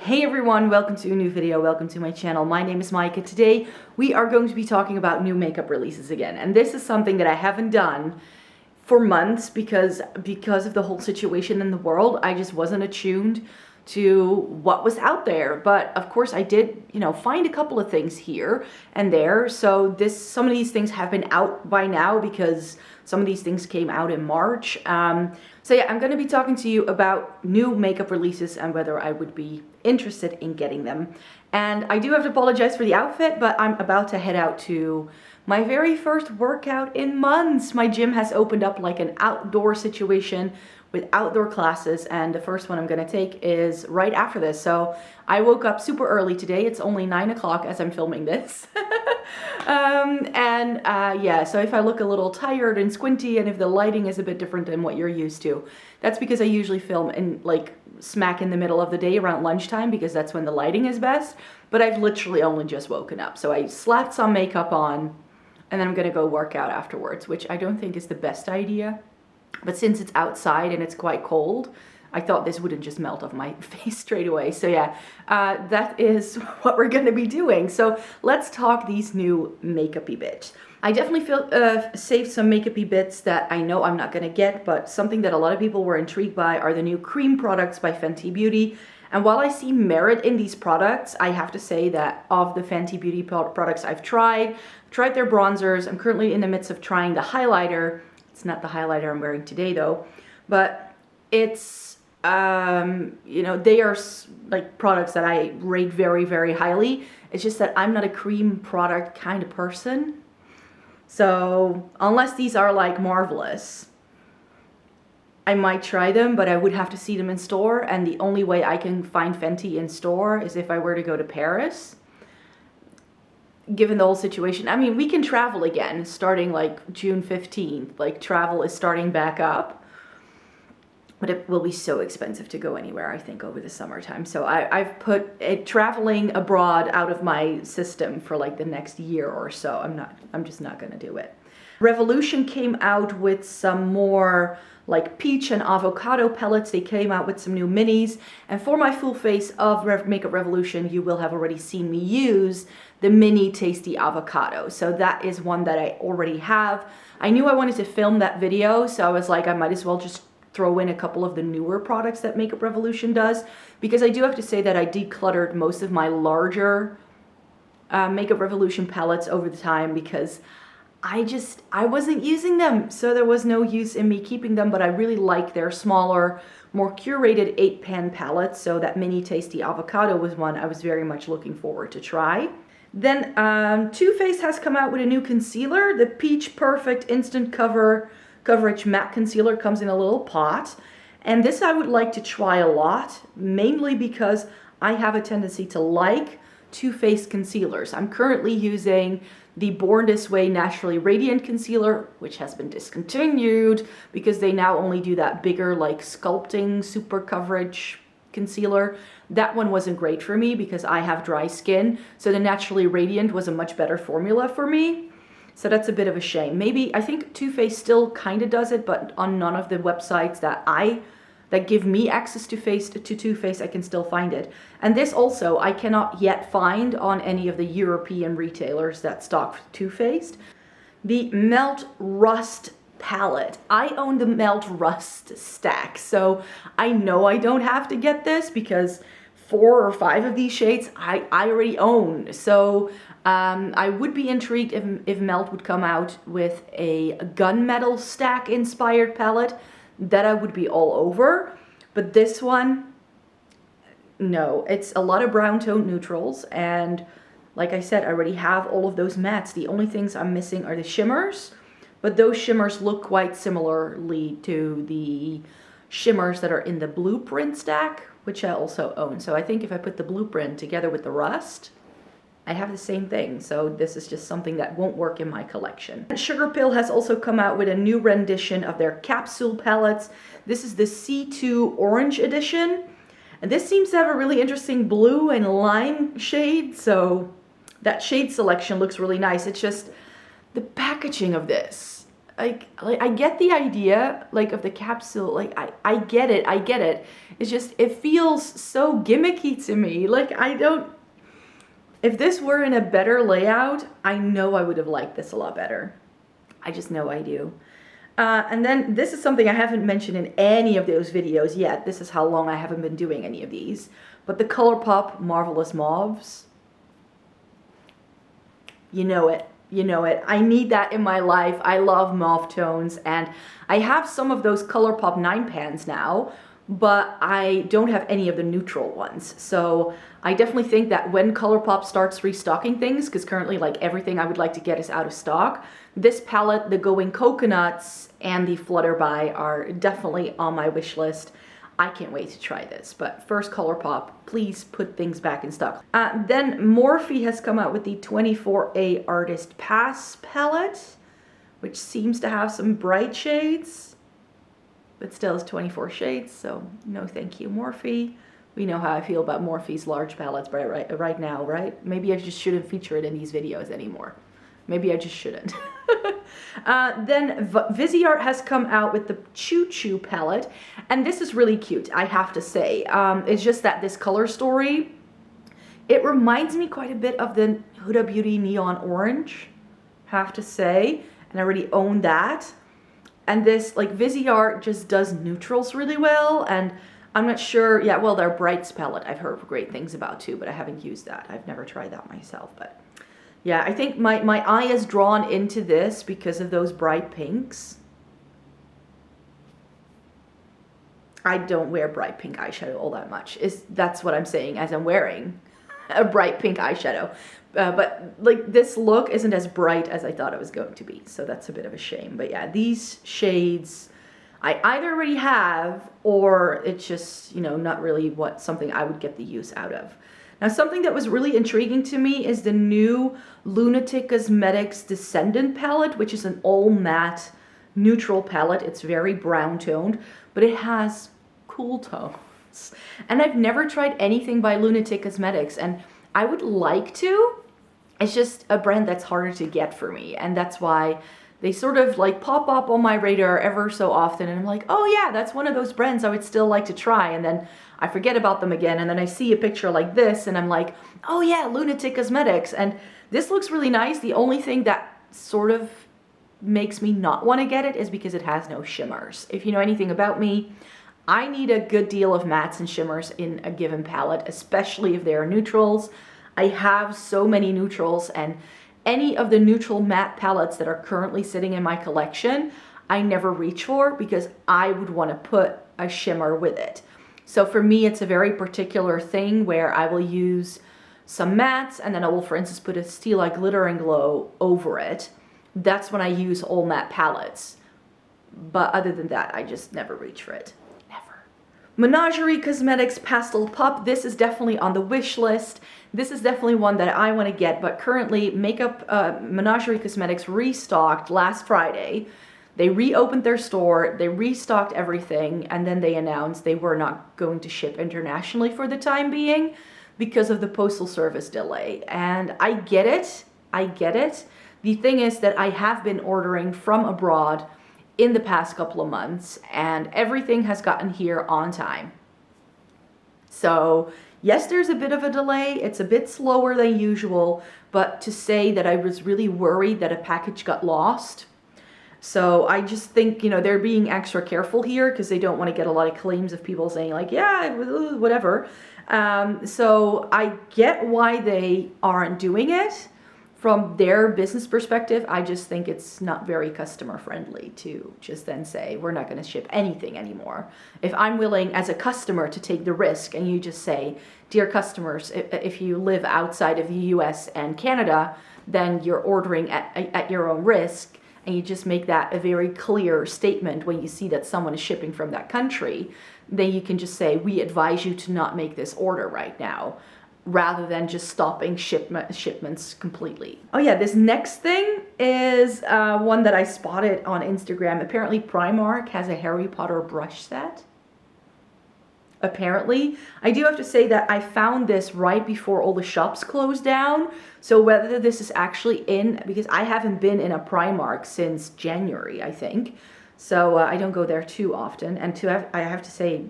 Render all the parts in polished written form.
Hey everyone, welcome to a new video, welcome to my channel. My name is Micah. Today we are going to be talking about new makeup releases again. And this is something that I haven't done for months because of the whole situation in the world. I just wasn't attuned to what was out there. But of course I did, find a couple of things here and there. So some of these things have been out by now because some of these things came out in March. So yeah, I'm going to be talking to you about new makeup releases and whether I would be interested in getting them. And I do have to apologize for the outfit, but I'm about to head out to my very first workout in months. My gym has opened up like an outdoor situation with outdoor classes, and the first one I'm going to take is right after this. So I woke up super early today. It's only 9 o'clock as I'm filming this. Yeah, so if I look a little tired and squinty and if the lighting is a bit different than what you're used to, that's because I usually film in like smack in the middle of the day around lunchtime because that's when the lighting is best. But I've literally only just woken up. So I slapped some makeup on and then I'm going to go work out afterwards, which I don't think is the best idea. But since it's outside and it's quite cold, I thought this wouldn't just melt off my face straight away. So yeah, that is what we're gonna be doing. So let's talk these new makeup-y bits. I definitely saved some makeup-y bits that I know I'm not gonna get, but something that a lot of people were intrigued by are the new cream products by Fenty Beauty. And while I see merit in these products, I have to say that of the Fenty Beauty products I've tried their bronzers. I'm currently in the midst of trying the highlighter. It's not the highlighter I'm wearing today though, but it's, they are like products that I rate very, very highly. It's just that I'm not a cream product kind of person. So unless these are like marvelous, I might try them, but I would have to see them in store. And the only way I can find Fenty in store is if I were to go to Paris. Given the whole situation, I mean, we can travel again starting like June 15th. Like travel is starting back up, but it will be so expensive to go anywhere, I think, over the summertime. So I've put traveling abroad out of my system for like the next year or so. I'm just not gonna do it. Revolution came out with some more like peach and avocado palettes. They came out with some new minis. And for my full face of Makeup Revolution, you will have already seen me use the mini tasty avocado. So that is one that I already have. I knew I wanted to film that video, so I was like, I might as well just throw in a couple of the newer products that Makeup Revolution does, because I do have to say that I decluttered most of my larger Makeup Revolution palettes over the time because I wasn't using them, so there was no use in me keeping them. But I really like their smaller, more curated 8-pan palettes, so that mini tasty avocado was one I was very much looking forward to try. Then Too Faced has come out with a new concealer. The Peach Perfect Instant Coverage Matte Concealer comes in a little pot. And this I would like to try a lot, mainly because I have a tendency to like Too Faced concealers. I'm currently using the Born This Way Naturally Radiant Concealer, which has been discontinued because they now only do that bigger like sculpting super coverage concealer. That one wasn't great for me because I have dry skin, so the Naturally Radiant was a much better formula for me. So that's a bit of a shame. Maybe, I think Too Faced still kind of does it, but on none of the websites that give me access to Too Faced, I can still find it. And this also, I cannot yet find on any of the European retailers that stock Too Faced. The Melt Rust palette. I own the Melt Rust stack, so I know I don't have to get this because 4 or 5 of these shades I already own. So I would be intrigued if Melt would come out with a gunmetal stack inspired palette. That I would be all over. But this one, no, it's a lot of brown tone neutrals, and like I said, I already have all of those mattes. The only things I'm missing are the shimmers, but those shimmers look quite similarly to the shimmers that are in the Blueprint stack, which I also own. So I think if I put the Blueprint together with the Rust, I have the same thing, so this is just something that won't work in my collection. Sugar Pill has also come out with a new rendition of their capsule palettes. This is the C2 Orange edition, and this seems to have a really interesting blue and lime shade, so that shade selection looks really nice. It's just the packaging of this. like I get the idea, like, of the capsule. Like, I get it. It's just, it feels so gimmicky to me. Like, I don't, if this were in a better layout, I know I would have liked this a lot better. I just know I do. And then this is something I haven't mentioned in any of those videos yet. This is how long I haven't been doing any of these. But the Colourpop Marvelous Mauves. You know it. You know it. I need that in my life. I love mauve tones. And I have some of those Colourpop 9 pans now, but I don't have any of the neutral ones. So I definitely think that when Colourpop starts restocking things, because currently like everything I would like to get is out of stock, this palette, the Going Coconuts, and the Flutterby are definitely on my wish list. I can't wait to try this. But first, Colourpop, please put things back in stock. Then Morphe has come out with the 24A Artist Pass palette, which seems to have some bright shades, but still is 24 shades, so no thank you, Morphe. We know how I feel about Morphe's large palettes right now, right? Maybe I just shouldn't feature it in these videos anymore. Maybe I just shouldn't. Then Viseart has come out with the Choo Choo palette, and this is really cute, I have to say. It's just that this color story, it reminds me quite a bit of the Huda Beauty Neon Orange, have to say, and I already own that. And this, like, Viseart just does neutrals really well, and I'm not sure, yeah, well, their Brights palette I've heard great things about too, but I haven't used that. I've never tried that myself, but yeah, I think my eye is drawn into this because of those bright pinks. I don't wear bright pink eyeshadow all that much. That's what I'm saying as I'm wearing a bright pink eyeshadow. But like, this look isn't as bright as I thought it was going to be, so that's a bit of a shame. But yeah, these shades I either already have, or it's just, you know, not really something I would get the use out of. Now, something that was really intriguing to me is the new Lunatic Cosmetics Descendant palette, which is an all matte neutral palette. It's very brown toned, but it has cool tones. And I've never tried anything by Lunatic Cosmetics, and I would like to. It's just a brand that's harder to get for me, and that's why they sort of like pop up on my radar ever so often, and I'm like, oh yeah, that's one of those brands I would still like to try, and then I forget about them again, and then I see a picture like this, and I'm like, oh yeah, Lunatic Cosmetics, and this looks really nice. The only thing that sort of makes me not want to get it is because it has no shimmers. If you know anything about me, I need a good deal of mattes and shimmers in a given palette, especially if they are neutrals. I have so many neutrals, and any of the neutral matte palettes that are currently sitting in my collection, I never reach for because I would want to put a shimmer with it. So for me, it's a very particular thing where I will use some mattes, and then I will, for instance, put a Stila Glitter and Glow over it. That's when I use all matte palettes. But other than that, I just never reach for it. Never. Menagerie Cosmetics Pastel Pup. This is definitely on the wish list. This is definitely one that I want to get, but currently Menagerie Cosmetics restocked last Friday. They reopened their store, they restocked everything, and then they announced they were not going to ship internationally for the time being because of the postal service delay. And I get it, I get it. The thing is that I have been ordering from abroad in the past couple of months, and everything has gotten here on time. So yes, there's a bit of a delay. It's a bit slower than usual, but to say that I was really worried that a package got lost. So I just think, you know, they're being extra careful here because they don't want to get a lot of claims of people saying like, yeah, whatever. So I get why they aren't doing it. From their business perspective, I just think it's not very customer friendly to just then say, we're not going to ship anything anymore. If I'm willing as a customer to take the risk, and you just say, dear customers, if you live outside of the US and Canada, then you're ordering at your own risk, and you just make that a very clear statement when you see that someone is shipping from that country, then you can just say, we advise you to not make this order right now, rather than just stopping shipments completely. Oh yeah, this next thing is one that I spotted on Instagram. Apparently Primark has a Harry Potter brush set. apparently. I do have to say that I found this right before all the shops closed down. So whether this is actually in, because I haven't been in a Primark since January, I think. So I don't go there too often. And I have to say,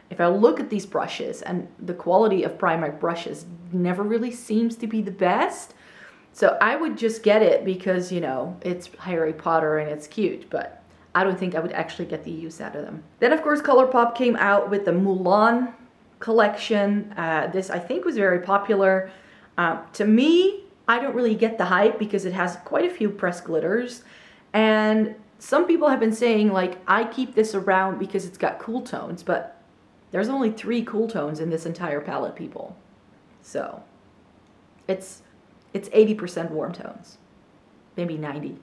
if I look at these brushes, and the quality of Primark brushes never really seems to be the best. So I would just get it because, you know, it's Harry Potter and it's cute, but I don't think I would actually get the use out of them. Then, of course, Colourpop came out with the Mulan collection. This, I think, was very popular. To me, I don't really get the hype because it has quite a few pressed glitters. And some people have been saying, like, I keep this around because it's got cool tones, but there's only 3 cool tones in this entire palette, people. So, it's 80% warm tones. Maybe 90.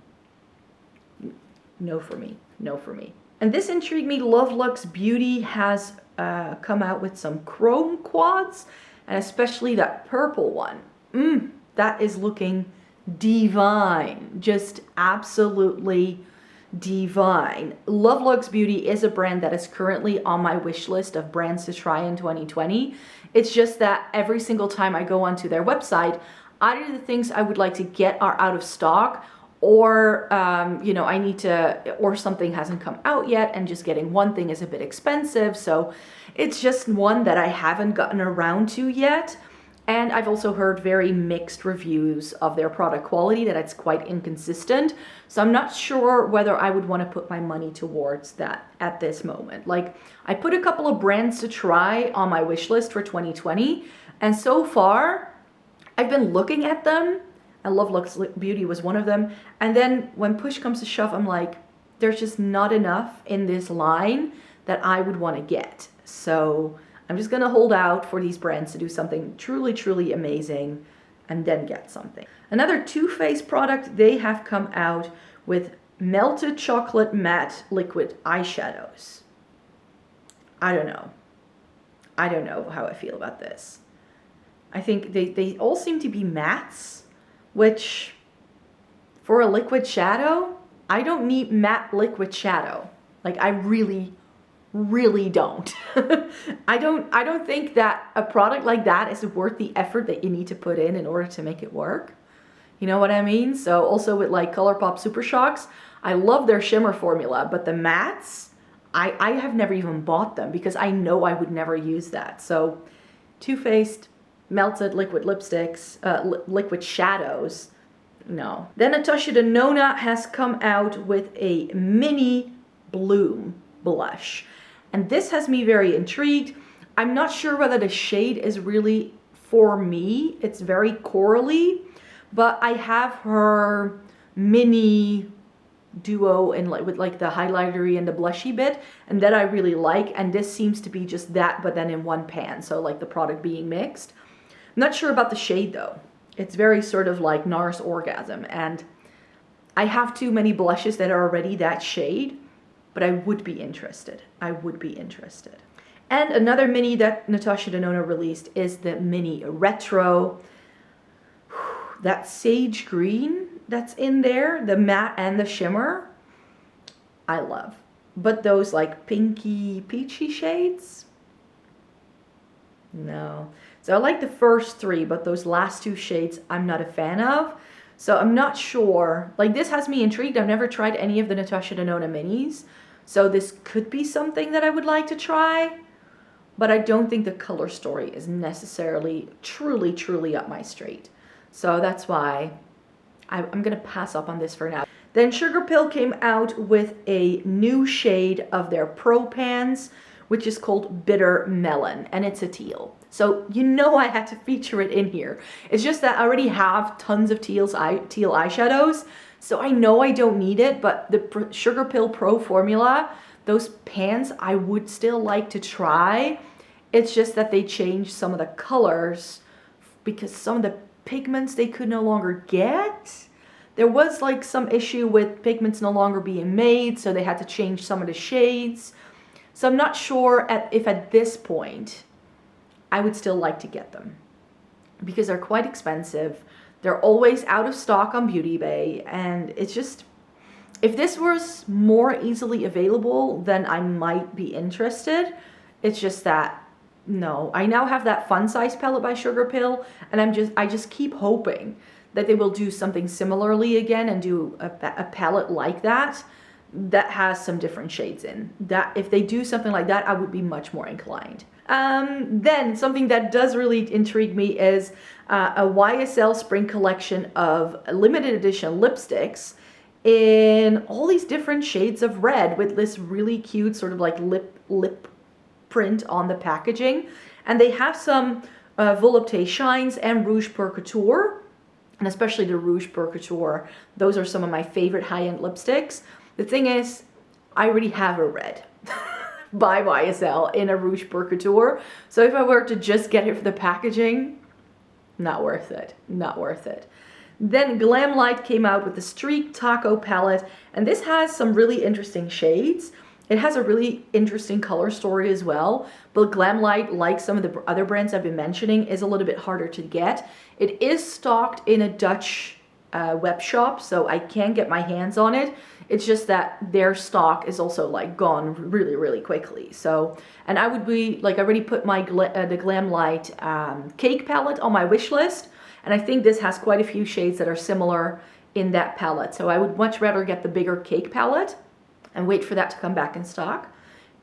No for me. No for me. And this intrigued me. Love Lux Beauty has come out with some chrome quads, and especially that purple one. That is looking divine. Just absolutely divine. Love Lux Beauty is a brand that is currently on my wish list of brands to try in 2020. It's just that every single time I go onto their website, either the things I would like to get are out of stock, or you know, I need to, or something hasn't come out yet, and just getting one thing is a bit expensive. So it's just one that I haven't gotten around to yet. And I've also heard very mixed reviews of their product quality, that it's quite inconsistent. So I'm not sure whether I would want to put my money towards that at this moment. Like, I put a couple of brands to try on my wish list for 2020, and so far I've been looking at them, and Love Lux Beauty was one of them. And then when push comes to shove, I'm like, there's just not enough in this line that I would want to get. So I'm just going to hold out for these brands to do something truly, truly amazing and then get something. Another Too Faced product, they have come out with melted chocolate matte liquid eyeshadows. I don't know. I don't know how I feel about this. I think they all seem to be mattes, which for a liquid shadow, I don't need matte liquid shadow. Like, I really don't. I don't think that a product like that is worth the effort that you need to put in order to make it work. You know what I mean? So also with like Colourpop Super Shocks, I love their shimmer formula, but the mattes, I have never even bought them because I know I would never use that. So Too Faced melted liquid lipsticks, liquid shadows, no. Then Natasha Denona has come out with a mini bloom blush. And this has me very intrigued. I'm not sure whether the shade is really for me. It's very corally, but I have her mini duo and with like the highlightery and the blushy bit, and that I really like. And this seems to be just that, but then in one pan. So like the product being mixed. I'm not sure about the shade though. It's very sort of like NARS Orgasm, and I have too many blushes that are already that shade, but I would be interested. I would be interested. And another mini that Natasha Denona released is the mini retro. That sage green that's in there, the matte and the shimmer, I love. But those like pinky peachy shades, no. So I like the first 3, but those last 2 shades I'm not a fan of. So I'm not sure. Like, this has me intrigued. I've never tried any of the Natasha Denona minis. So this could be something that I would like to try. But I don't think the color story is necessarily truly, truly up my street. So that's why I'm going to pass up on this for now. Then Sugar Pill came out with a new shade of their Pro Pans, which is called Bitter Melon, and it's a teal. So you know I had to feature it in here. It's just that I already have tons of teal eyeshadows, so I know I don't need it, but the Sugar Pill Pro formula, those pans I would still like to try. It's just that they changed some of the colors because some of the pigments they could no longer get. There was like some issue with pigments no longer being made, so they had to change some of the shades. So I'm not sure if at this point I would still like to get them because they're quite expensive. They're always out of stock on Beauty Bay, and it's just, if this was more easily available, then I might be interested. It's just that no. I now have that Fun Size palette by Sugar Pill, and I just keep hoping that they will do something similarly again and do a palette like that has some different shades in. That if they do something like that, I would be much more inclined. Then something that does really intrigue me is a YSL spring collection of limited edition lipsticks in all these different shades of red with this really cute sort of like lip print on the packaging. And they have some Volupté Shines and Rouge Pour Couture, and especially the Rouge Pour Couture. Those are some of my favorite high-end lipsticks. The thing is, I already have a red by YSL in a Rouge Pour Couture. So if I were to just get it for the packaging, not worth it, not worth it. Then Glamlite came out with the Streak Taco palette, and this has some really interesting shades. It has a really interesting color story as well, but Glamlite, like some of the other brands I've been mentioning, is a little bit harder to get. It is stocked in a Dutch web shop, so I can get my hands on it. It's just that their stock is also like gone really, really quickly. So, and I would be like, I already put my the Glamlite cake palette on my wish list, and I think this has quite a few shades that are similar in that palette. So I would much rather get the bigger cake palette and wait for that to come back in stock.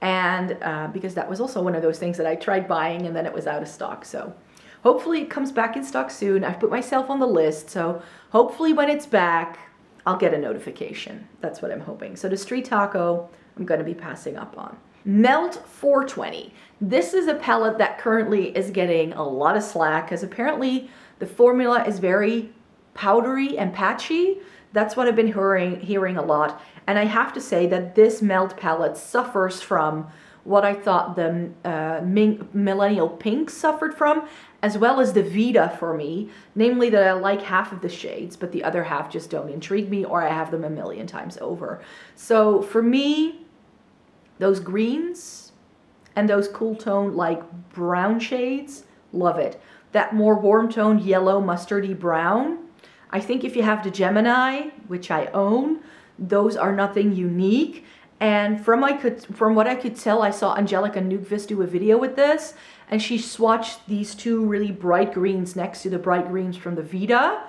And because that was also one of those things that I tried buying and then it was out of stock. So hopefully it comes back in stock soon. I've put myself on the list. So hopefully when it's back, I'll get a notification. That's what I'm hoping. So the Street Taco, I'm going to be passing up on. Melt 420. This is a palette that currently is getting a lot of slack because apparently the formula is very powdery and patchy. That's what I've been hearing a lot. And I have to say that this Melt palette suffers from what I thought the Millennial Pink suffered from, as well as the Vita for me. Namely that I like half of the shades, but the other half just don't intrigue me, or I have them a million times over. So for me, those greens and those cool tone like brown shades, love it. That more warm toned yellow mustardy brown, I think if you have the Gemini, which I own, those are nothing unique. And from what I could tell, I saw Angelica Nugvist do a video with this, and she swatched these two really bright greens next to the bright greens from the Vita,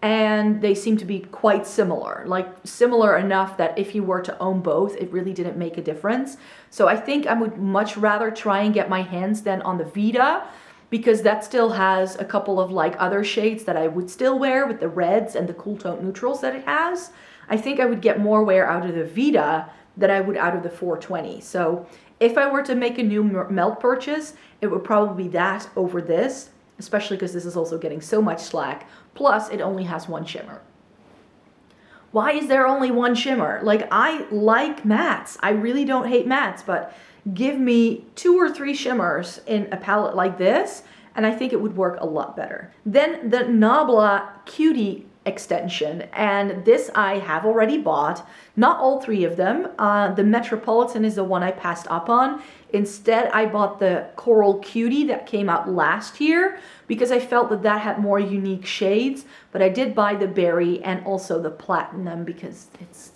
and they seem to be quite similar, like similar enough that if you were to own both, it really didn't make a difference. So I think I would much rather try and get my hands then on the Vita, because that still has a couple of like other shades that I would still wear with the reds and the cool tone neutrals that it has. I think I would get more wear out of the Vita than I would out of the 420. So if I were to make a new Melt purchase, it would probably be that over this, especially because this is also getting so much slack. Plus it only has one shimmer. Why is there only one shimmer? Like, I like mattes. I really don't hate mattes, but give me 2 or 3 shimmers in a palette like this, and I think it would work a lot better. Then the Nabla Cutie extension, and this I have already bought. Not all 3 of them. The Metropolitan is the one I passed up on. Instead, I bought the Coral Cutie that came out last year because I felt that that had more unique shades, but I did buy the Berry and also the Platinum because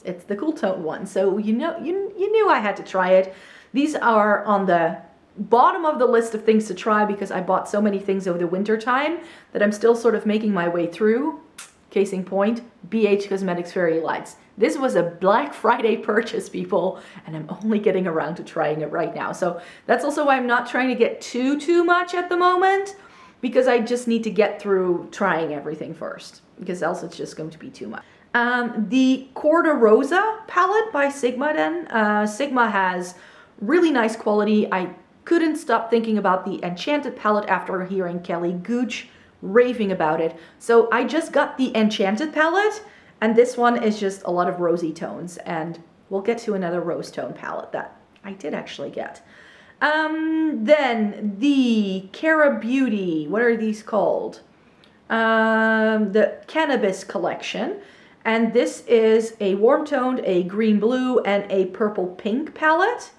it's the cool tone one. So you knew I had to try it. These are on the bottom of the list of things to try because I bought so many things over the winter time that I'm still sort of making my way through. Case in point, BH Cosmetics Fairy Lights. This was a Black Friday purchase, people, and I'm only getting around to trying it right now. So that's also why I'm not trying to get too much at the moment, because I just need to get through trying everything first, because else it's just going to be too much. The Corda Rosa palette by Sigma then. Sigma has really nice quality. I couldn't stop thinking about the Enchanted palette after hearing Kelly Gooch raving about it. So I just got the Enchanted palette, and this one is just a lot of rosy tones, and we'll get to another rose tone palette that I did actually get. Then the Cara Beauty, what are these called? The Cannabis collection, and this is a warm toned, a green blue, and a purple pink palette.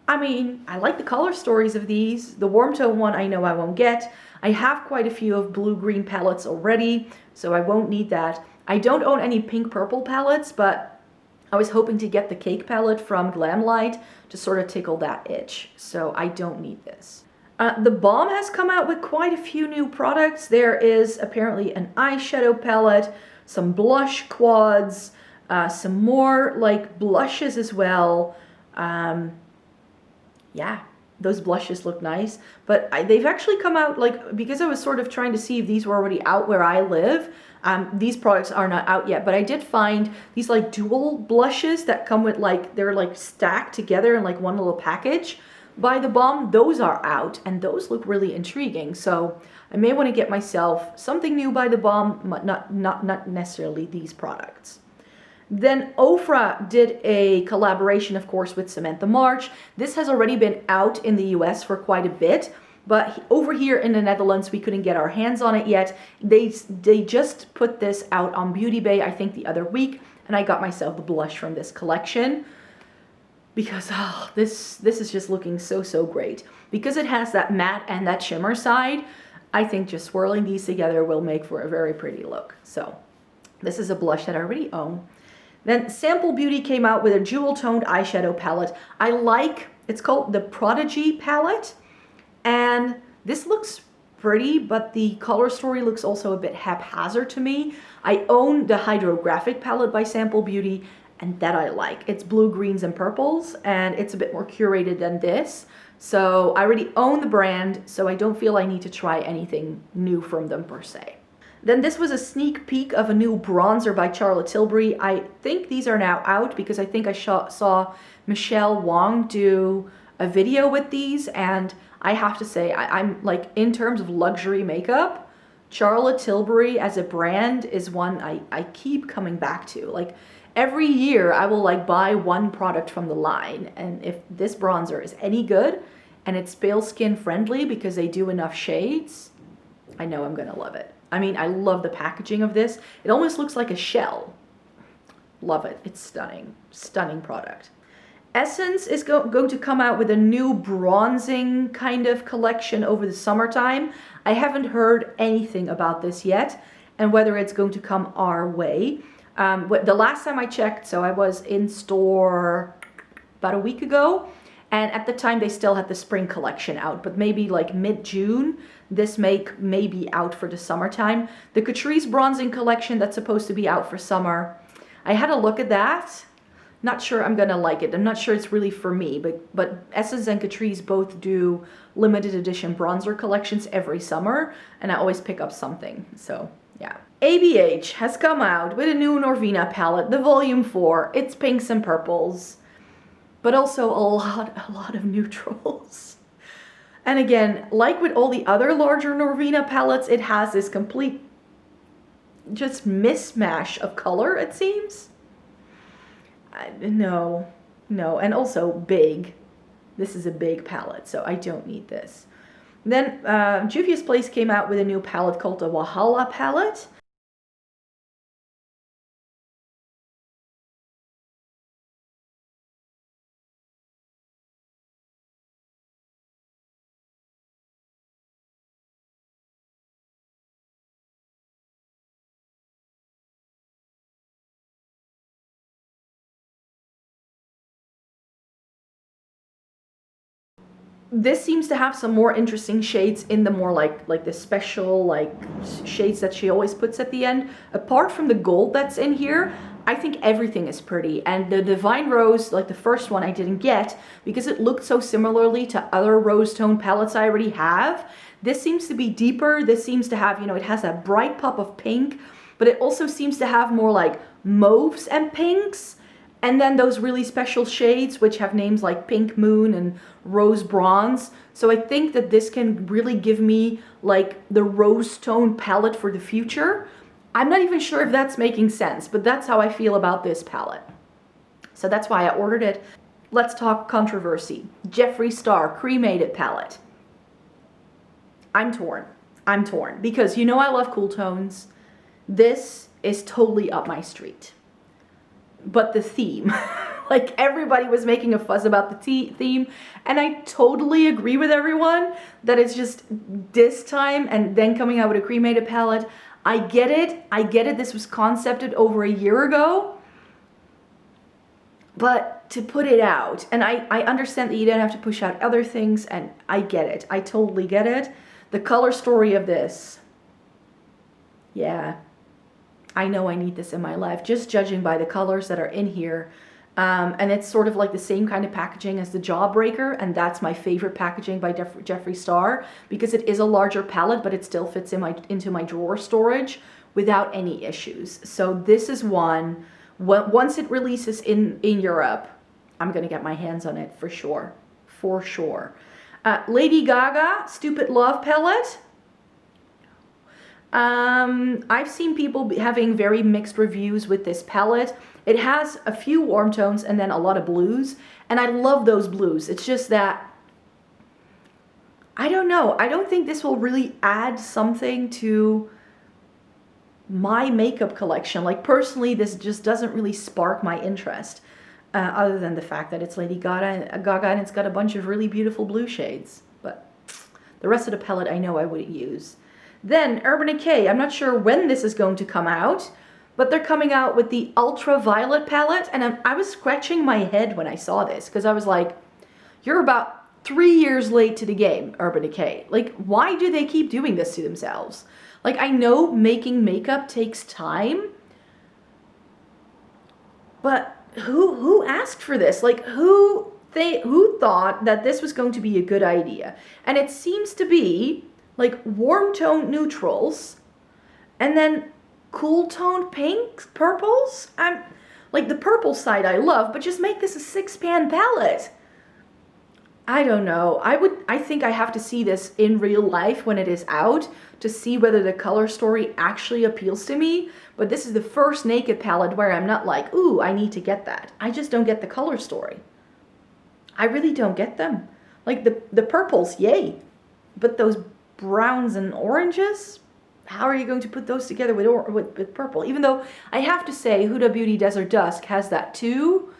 I mean, I like the color stories of these. The warm tone one I know I won't get. I have quite a few of blue-green palettes already, so I won't need that. I don't own any pink-purple palettes, but I was hoping to get the cake palette from Glamlite to sort of tickle that itch, so I don't need this. The Balm has come out with quite a few new products. There is apparently an eyeshadow palette, some blush quads, some more like blushes as well. Yeah, those blushes look nice, but they've actually come out, like, because I was sort of trying to see if these were already out where I live. These products are not out yet, but I did find these like dual blushes that come with like, they're like stacked together in like one little package by the Balm. Those are out and those look really intriguing. So I may want to get myself something new by the Balm, but not necessarily these products. Then Ofra did a collaboration, of course, with Samantha March. This has already been out in the US for quite a bit, but over here in the Netherlands, we couldn't get our hands on it yet. They just put this out on Beauty Bay, I think the other week, and I got myself the blush from this collection because this is just looking so great. Because it has that matte and that shimmer side, I think just swirling these together will make for a very pretty look. So this is a blush that I already own. Then Sample Beauty came out with a jewel toned eyeshadow palette. I like, it's called the Prodigy palette, and this looks pretty, but the color story looks also a bit haphazard to me. I own the Hydrographic palette by Sample Beauty, and that I like. It's blue, greens, and purples, and it's a bit more curated than this. So I already own the brand, so I don't feel I need to try anything new from them per se. Then this was a sneak peek of a new bronzer by Charlotte Tilbury. I think these are now out because I think I saw Michelle Wong do a video with these, and I have to say, I'm like, in terms of luxury makeup, Charlotte Tilbury as a brand is one I keep coming back to. Like every year I will like buy one product from the line, and if this bronzer is any good and it's pale skin friendly because they do enough shades, I know I'm gonna love it. I mean, I love the packaging of this. It almost looks like a shell. Love it. It's stunning. Stunning product. Essence is going to come out with a new bronzing kind of collection over the summertime. I haven't heard anything about this yet and whether it's going to come our way. The last time I checked, so I was in store about a week ago, and at the time they still had the spring collection out, but maybe like mid-June, this may be out for the summertime. The Catrice bronzing collection that's supposed to be out for summer, I had a look at that. Not sure I'm gonna like it. I'm not sure it's really for me, but Essence and Catrice both do limited edition bronzer collections every summer, and I always pick up something, so yeah. ABH has come out with a new Norvina palette, the Volume 4. It's pinks and purples, but also a lot of neutrals. And again, like with all the other larger Norvina palettes, it has this complete just mismatch of color, it seems. No, and also big. This is a big palette, so I don't need this. Then Juvias Place came out with a new palette called the Wahala palette. This seems to have some more interesting shades in the more like the special like shades that she always puts at the end. Apart from the gold that's in here, I think everything is pretty. And the Divine Rose, like the first one, I didn't get because it looked so similarly to other rose tone palettes I already have. This seems to be deeper. This seems to have, you know, it has that bright pop of pink, but it also seems to have more like mauves and pinks. And then those really special shades, which have names like Pink Moon and Rose Bronze. So I think that this can really give me like the rose tone palette for the future. I'm not even sure if that's making sense, but that's how I feel about this palette. So that's why I ordered it. Let's talk controversy. Jeffree Star Cremated palette. I'm torn. Because you know I love cool tones. This is totally up my street. But the theme, like everybody was making a fuss about the theme, and I totally agree with everyone that it's just this time and then coming out with a cremated palette. I get it, this was concepted over a year ago, But to put it out, and I understand that you don't have to push out other things, and I get it. I totally get it. The color story of this, yeah, I know I need this in my life, just judging by the colors that are in here. And it's sort of like the same kind of packaging as the Jawbreaker, and that's my favorite packaging by Jeffree Star, because it is a larger palette, but it still fits in into my drawer storage without any issues. So this is one, once it releases in Europe, I'm gonna get my hands on it for sure, for sure. Lady Gaga Stupid Love palette. I've seen people having very mixed reviews with this palette. It has a few warm tones and then a lot of blues, and I love those blues. It's just that, I don't know, I don't think this will really add something to my makeup collection. Like personally, this just doesn't really spark my interest, other than the fact that it's Lady Gaga and it's got a bunch of really beautiful blue shades. But the rest of the palette I know I wouldn't use. Then Urban Decay, I'm not sure when this is going to come out, but they're coming out with the Ultraviolet palette, and I was scratching my head when I saw this, because I was like, you're about 3 years late to the game, Urban Decay. Like, why do they keep doing this to themselves? Like, I know making makeup takes time, but who asked for this? Like, who thought that this was going to be a good idea? And it seems to be like warm tone neutrals and then cool toned pinks, purples. I'm like, the purple side I love, but just make this a 6-pan palette. I don't know. I think I have to see this in real life when it is out to see whether the color story actually appeals to me. But this is the first Naked palette where I'm not like, ooh, I need to get that. I just don't get the color story. I really don't get them. Like the purples, yay. But those browns and oranges, how are you going to put those together with purple? Even though I have to say Huda Beauty Desert Dusk has that too,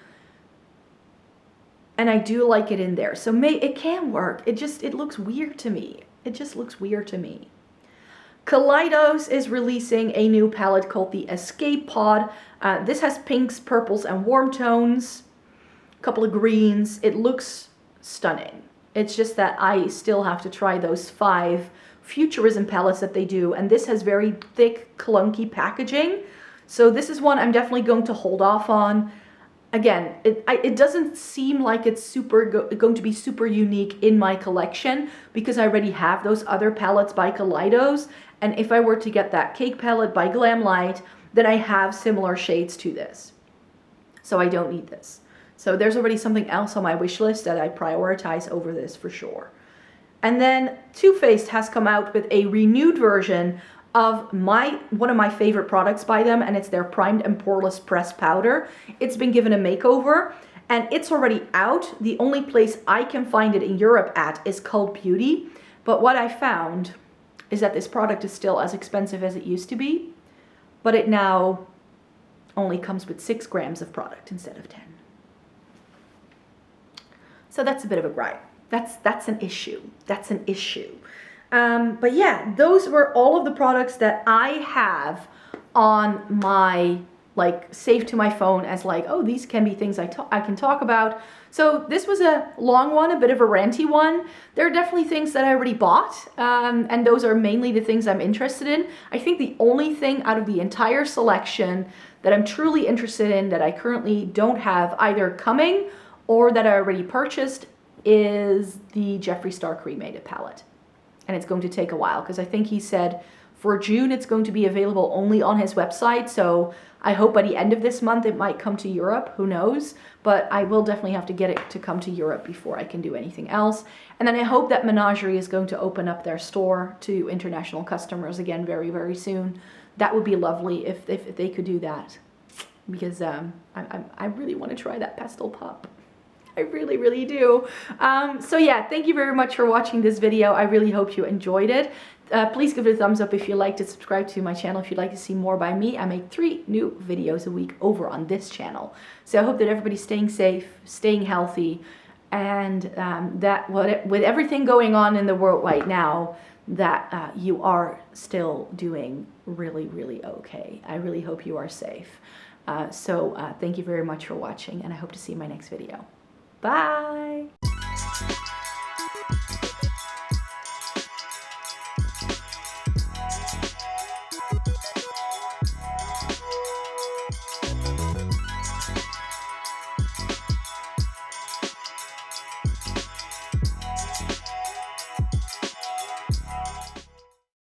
and I do like it in there. So it can work. It looks weird to me. It just looks weird to me. Kaleidos is releasing a new palette called the Escape Pod. This has pinks, purples, and warm tones, a couple of greens. It looks stunning. It's just that I still have to try those 5 Futurism palettes that they do, and this has very thick, clunky packaging. So this is one I'm definitely going to hold off on. Again, it doesn't seem like it's going to be super unique in my collection, because I already have those other palettes by Kaleidos, and if I were to get that cake palette by Glamlite, then I have similar shades to this. So I don't need this. So there's already something else on my wish list that I prioritize over this for sure. And then Too Faced has come out with a renewed version of one of my favorite products by them, and it's their Primed and Poreless Pressed Powder. It's been given a makeover, and it's already out. The only place I can find it in Europe at is Cult Beauty. But what I found is that this product is still as expensive as it used to be, but it now only comes with 6 grams of product instead of 10. So that's a bit of a gripe. That's an issue. That's an issue. But yeah, those were all of the products that I have on my, like, saved to my phone as like, oh, these can be things I can talk about. So this was a long one, a bit of a ranty one. There are definitely things that I already bought, and those are mainly the things I'm interested in. I think the only thing out of the entire selection that I'm truly interested in that I currently don't have either coming or that I already purchased is the Jeffree Star Cremated palette. And it's going to take a while, because I think he said for June it's going to be available only on his website. So I hope by the end of this month it might come to Europe, who knows, but I will definitely have to get it to come to Europe before I can do anything else. And then I hope that Menagerie is going to open up their store to international customers again very, very soon. That would be lovely if they could do that, because I really want to try that Pastel Pop. I really, really do. So yeah, thank you very much for watching this video. I really hope you enjoyed it. Please give it a thumbs up if you liked it. Subscribe to my channel if you'd like to see more by me. I make 3 new videos a week over on this channel. So I hope that everybody's staying safe, staying healthy, and that with everything going on in the world right now, that you are still doing really, really okay. I really hope you are safe. So thank you very much for watching, and I hope to see you in my next video. Bye!